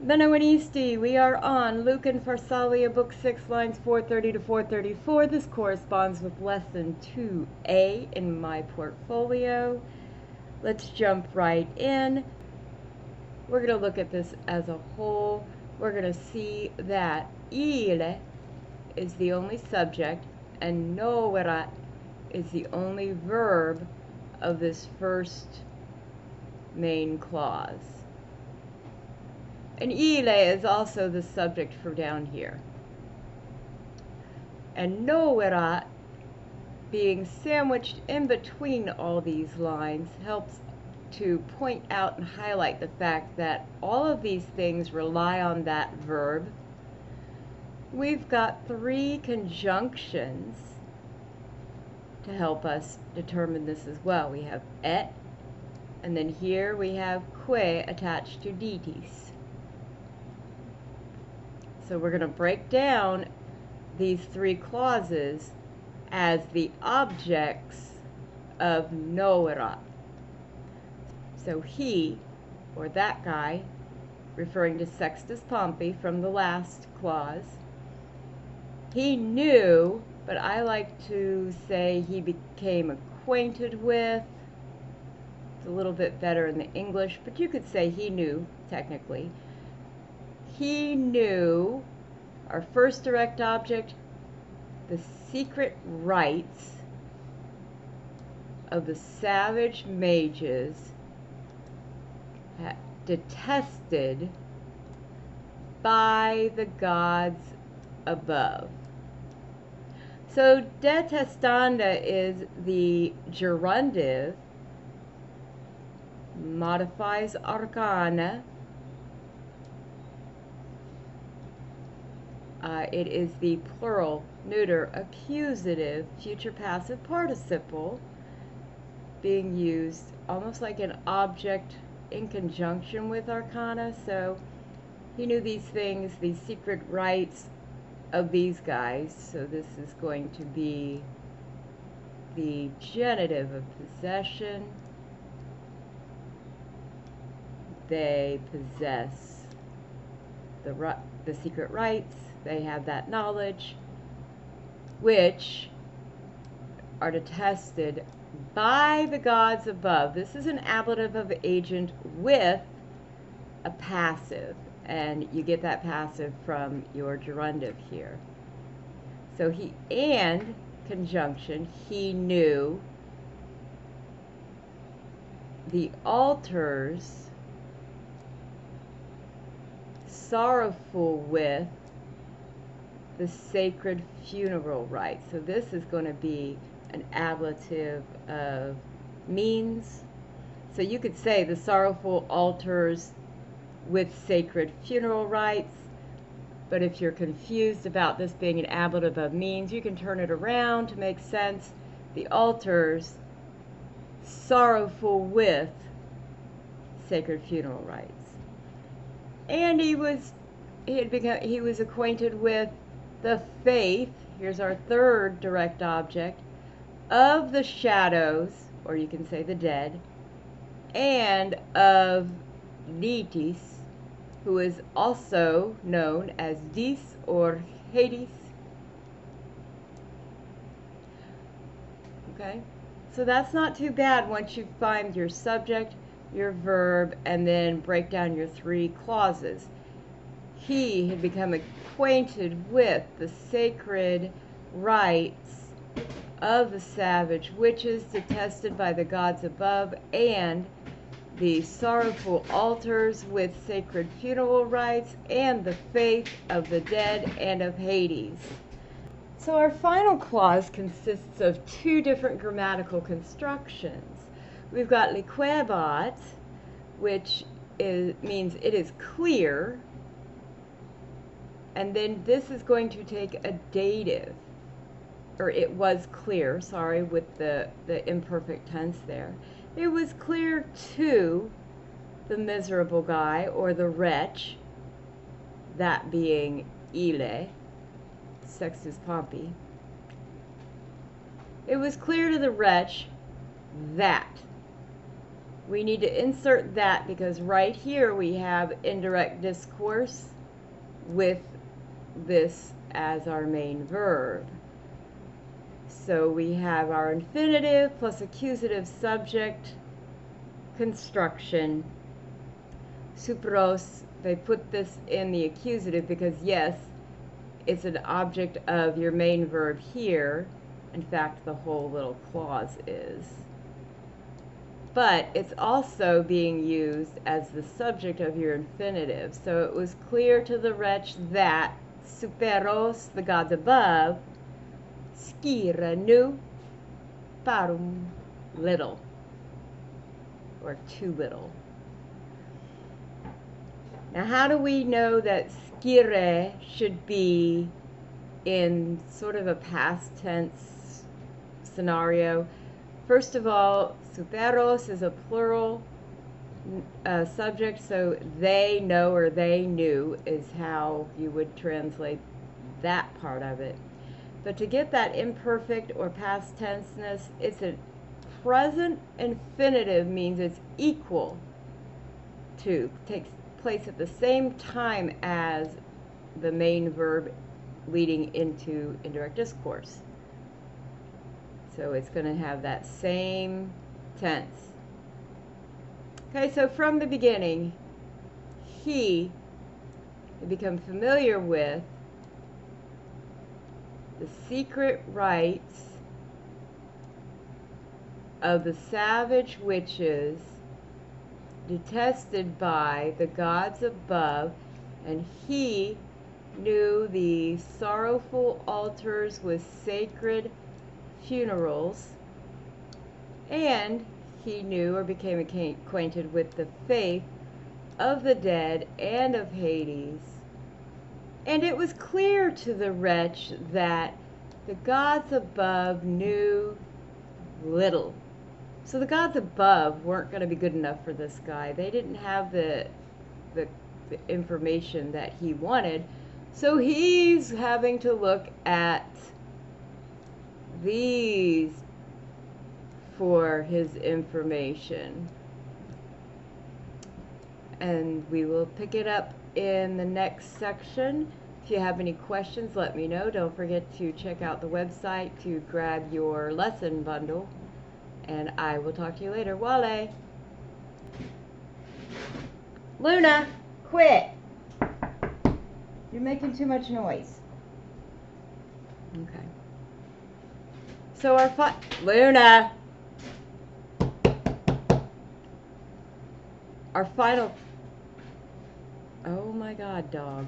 Benevenisti, we are on Lucan, Pharsalia, Book 6, lines 430 to 434. This corresponds with Lesson 2A in my portfolio. Let's jump right in. We're going to look at this as a whole. We're going to see that il is the only subject and novera is the only verb of this first main clause. And ile is also the subject for down here. And novera, being sandwiched in between all these lines, helps to point out and highlight the fact that all of these things rely on that verb. We've got three conjunctions to help us determine this as well. We have et, and then here we have que attached to ditis. So we're going to break down these three clauses as the objects of novera. So he, or that guy, referring to Sextus Pompey from the last clause, he knew, but I like to say he became acquainted with. It's a little bit better in the English, but you could say he knew, technically. He knew, our first direct object, the secret rites of the savage mages detested by the gods above. So detestanda is the gerundive, modifies arcana. It is the plural, neuter, accusative, future passive participle being used almost like an object in conjunction with arcana. So he knew these things, these secret rites of these guys. So this is going to be the genitive of possession. They possess the secret rites. They have that knowledge, which are detested by the gods above. This is an ablative of agent with a passive, and you get that passive from your gerundive here. So he, and conjunction, he knew the altars, sorrowful with the sacred funeral rites. So this is going to be an ablative of means. So you could say the sorrowful altars with sacred funeral rites, but if you're confused about this being an ablative of means, you can turn it around to make sense. The altars sorrowful with sacred funeral rites. And he was acquainted with the faith, here's our third direct object, of the shadows, or you can say the dead, and of ditis, who is also known as dis or Hades. Okay, so that's not too bad once you find your subject, your verb, and then break down your three clauses. He had become acquainted with the sacred rites of the savage witches detested by the gods above, and the sorrowful altars with sacred funeral rites, and the faith of the dead and of Hades. So our final clause consists of two different grammatical constructions. We've got liquebat, which means it is clear, and then this is going to take a dative, or it was clear, sorry, with the imperfect tense there. It was clear to the miserable guy, or the wretch, that being ile, Sextus Pompey. It was clear to the wretch that we need to insert that because right here we have indirect discourse with this as our main verb. So we have our infinitive plus accusative subject construction. Supros, they put this in the accusative because yes, it's an object of your main verb here. In fact, the whole little clause is. But it's also being used as the subject of your infinitive. So it was clear to the wretch that superos, the gods above, skira nu parum, little, or too little. Now how do we know that skire should be in sort of a past tense scenario? First of all, superos is a plural subject, so they know or they knew is how you would translate that part of it. But to get that imperfect or past tenseness, it's a present infinitive, means it's equal to, takes place at the same time as the main verb leading into indirect discourse. So it's going to have that same tense. Okay, so from the beginning, he had become familiar with the secret rites of the savage witches detested by the gods above, and he knew the sorrowful altars with sacred funerals, and he knew or became acquainted with the faith of the dead and of Hades. And it was clear to the wretch that the gods above knew little. So the gods above weren't going to be good enough for this guy. They didn't have the information that he wanted. So he's having to look at these for his information. And we will pick it up in the next section. If you have any questions, let me know. Don't forget to check out the website to grab your lesson bundle. And I will talk to you later. Wale. Luna, quit. You're making too much noise. Okay. So our Luna. Our final. Oh my God, dog.